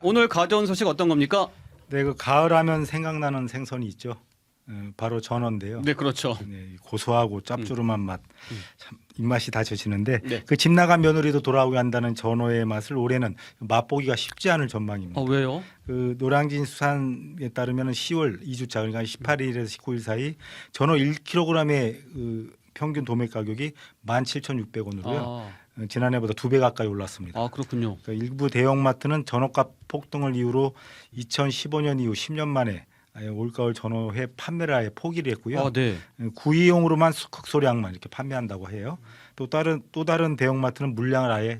오늘 가져온 소식 어떤 겁니까? 네, 그 가을하면 생각나는 생선이 있죠. 바로 전어인데요. 네, 그렇죠. 네, 고소하고 짭조름한 맛, 참 입맛이 다져지는데 네. 그 집 나간 며느리도 돌아오게 한다는 전어의 맛을 올해는 맛보기가 쉽지 않을 전망입니다. 왜요? 그 노량진 수산에 따르면 10월 2주차 그러니까 18일에서 19일 사이 전어 1kg의 그 평균 도매 가격이 17,600원으로요. 지난해보다 2배 가까이 올랐습니다. 아, 그렇군요. 그러니까 일부 대형마트는 전어값 폭등을 이유로 2015년 이후 10년 만에 아예 올가을 전어회 판매를 아예 포기를 했고요. 아, 네. 구이용으로만 극소량만 이렇게 판매한다고 해요. 또 다른 대형마트는 물량을 아예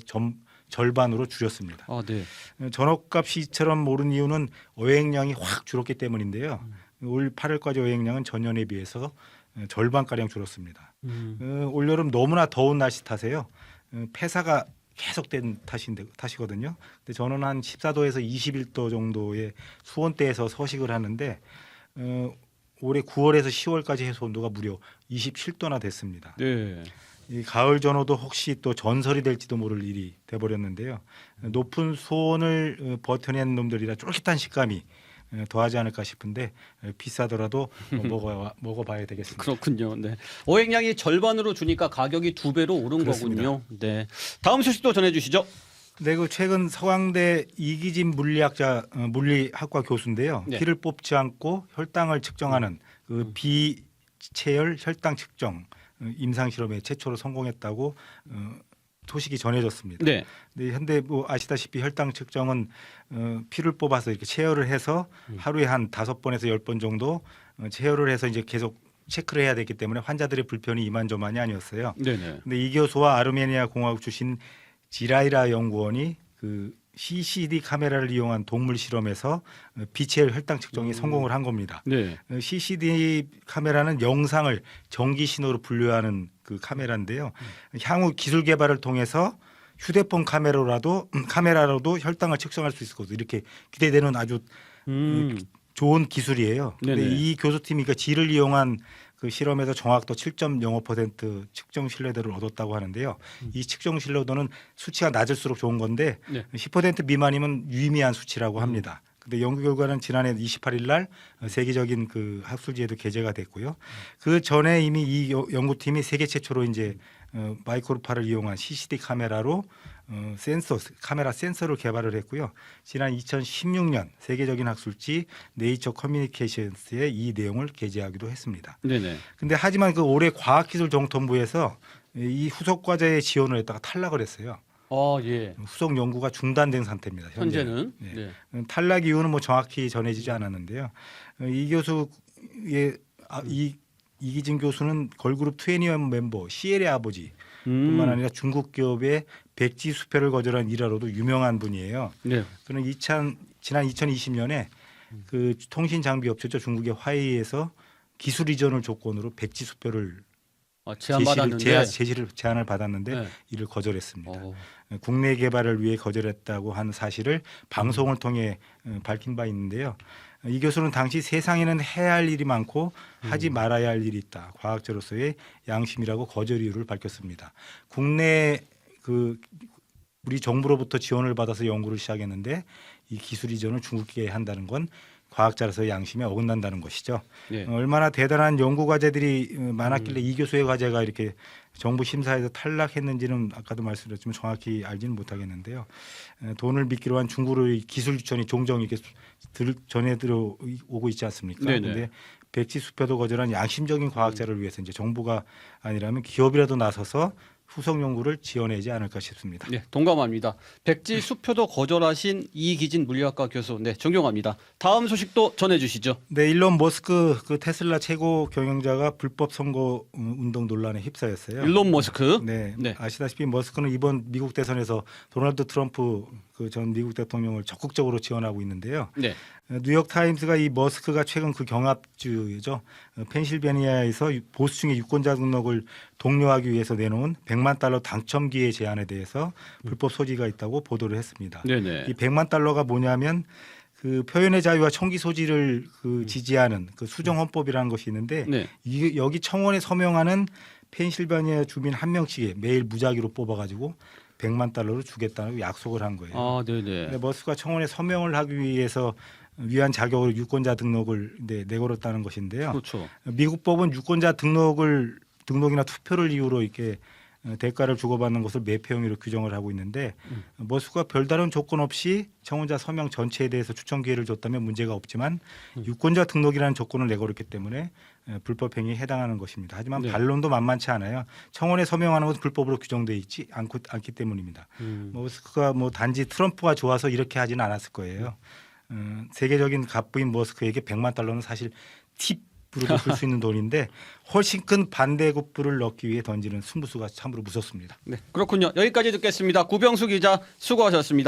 절반으로 줄였습니다. 아, 네. 전어값이 이처럼 오른 이유는 어획량이 확 줄었기 때문인데요. 올 8월까지 어획량은 전년에 비해서 절반가량 줄었습니다. 올여름 너무나 더운 날씨 탓에요. 폐사가 계속된 탓이거든요. 근데 저는 한 14도에서 21도 정도의 수온대에서 서식을 하는데 올해 9월에서 10월까지 해수 온도가 무려 27도나 됐습니다. 네. 이 가을 전어도 혹시 또 전설이 될지도 모를 일이 돼버렸는데요. 높은 수온을 버텨낸 놈들이라 쫄깃한 식감이 더하지 않을까 싶은데 비싸더라도 먹어봐야 되겠습니다. 그렇군요. 네. 어획량이 절반으로 주니까 가격이 2배로 오른 그렇습니다. 거군요. 네. 다음 소식도 전해 주시죠. 네, 그 최근 서강대 이기진 물리학과 교수인데요. 네. 피를 뽑지 않고 혈당을 측정하는 그 비체열 혈당 측정 임상 실험에 최초로 성공했다고 소식이 전해졌습니다. 네. 네, 현대 뭐 아시다시피 혈당 측정은 피를 뽑아서 이렇게 체열을 해서 하루에 한 5번에서 10번 정도 체열을 해서 이제 계속 체크를 해야 되기 때문에 환자들의 불편이 이만저만이 아니었어요. 네네. 근데 이 교수와 아르메니아 공화국 출신 지라이라 연구원이 그 CCD 카메라를 이용한 동물 실험에서 비체열 혈당 측정에 성공을 한 겁니다. 네. CCD 카메라는 영상을 전기 신호로 분류하는 그 카메라인데요. 향후 기술 개발을 통해서 휴대폰 카메라로도 혈당을 측정할 수 있을 것으로 이렇게 기대되는 아주 좋은 기술이에요. 근데 네네. 이 교수팀이 그 질을 이용한 그 실험에서 정확도 7.05% 측정 신뢰도를 얻었다고 하는데요. 이 측정 신뢰도는 수치가 낮을수록 좋은 건데 네. 10% 미만이면 유의미한 수치라고 합니다. 근데 연구 결과는 지난해 28일 날 세계적인 그 학술지에도 게재가 됐고요. 그 전에 이미 이 연구팀이 세계 최초로 이제 마이크로파를 이용한 CCD 카메라로 카메라 센서를 개발을 했고요. 지난 2016년 세계적인 학술지 네이처 커뮤니케이션스에 이 내용을 게재하기도 했습니다. 네네. 근데 하지만 그 올해 과학기술정통부에서 이 후속 과제에 지원을 했다가 탈락을 했어요. 아, 예. 후속 연구가 중단된 상태입니다. 현재는. 네. 네. 탈락 이유는 뭐 정확히 전해지지 않았는데요. 이 교수의 이기진 교수는 걸그룹 21 멤버 CL의 아버지 뿐만 아니라 중국 기업의 백지 수표를 거절한 일화로도 유명한 분이에요. 네. 그는 지난 2020년에 그 통신 장비 업체죠 중국의 화웨이에서 기술 이전을 조건으로 백지 수표를 제안받았는데. 제안을 받았는데 네. 이를 거절했습니다. 어. 국내 개발을 위해 거절했다고 하는 사실을 방송을 통해 밝힌 바 있는데요. 이 교수는 당시 세상에는 해야 할 일이 많고 하지 말아야 할 일이 있다. 과학자로서의 양심이라고 거절 이유를 밝혔습니다. 국내 우리 정부로부터 지원을 받아서 연구를 시작했는데 이 기술 이전을 중국에 한다는 건 과학자로서의 양심에 어긋난다는 것이죠. 네. 얼마나 대단한 연구 과제들이 많았길래 이 교수의 과제가 이렇게 정부 심사에서 탈락했는지는 아까도 말씀드렸지만 정확히 알지는 못하겠는데요. 돈을 믿기로 한 중국의 기술 유천이 종종 이렇게 전해 들어오고 있지 않습니까? 그런데 백지 수표도 거절한 양심적인 과학자를 위해서 이제 정부가 아니라면 기업이라도 나서서 후속 연구를 지원하지 않을까 싶습니다. 네, 동감합니다. 백지 수표도 거절하신 이기진 물리학과 교수, 네, 존경합니다. 다음 소식도 전해주시죠. 네, 일론 머스크 그 테슬라 최고 경영자가 불법 선거 운동 논란에 휩싸였어요. 일론 머스크. 네, 네. 아시다시피 머스크는 이번 미국 대선에서 도널드 트럼프 그 전 미국 대통령을 적극적으로 지원하고 있는데요. 네. 뉴욕 타임스가 이 머스크가 최근 그 경합주죠 펜실베니아에서 보수층의 유권자 등록을 독려하기 위해서 내놓은 100만 달러 당첨 기회 제안에 대해서 불법 소지가 있다고 보도를 했습니다. 네네. 이 100만 달러가 뭐냐면 그 표현의 자유와 총기 소지를 그 지지하는 그 수정 헌법이라는 것이 있는데 네. 여기 청원에 서명하는 펜실베니아 주민 한 명씩에 매일 무작위로 뽑아가지고 100만 달러로 주겠다고 약속을 한 거예요. 아, 네네. 근데 머스크가 청원에 서명을 하기 위해서 위한 자격으로 유권자 등록을 내걸었다는 것인데요. 그렇죠. 미국 법은 유권자 등록이나 투표를 이유로 이렇게 대가를 주고받는 것을 매표 행위로 규정을 하고 있는데 머스크가 별다른 조건 없이 청원자 서명 전체에 대해서 추천 기회를 줬다면 문제가 없지만 유권자 등록이라는 조건을 내걸었기 때문에 불법 행위에 해당하는 것입니다. 하지만 네. 반론도 만만치 않아요. 청원에 서명하는 것은 불법으로 규정되어 있지 않기 때문입니다. 머스크가 뭐 단지 트럼프가 좋아서 이렇게 하지는 않았을 거예요. 세계적인 갑부인 머스크에게 100만 달러는 사실 팁으로도 쓸 수 있는 돈인데 훨씬 큰 반대급부를 넣기 위해 던지는 승부수가 참으로 무섭습니다. 네, 그렇군요. 여기까지 듣겠습니다. 구병수 기자 수고하셨습니다.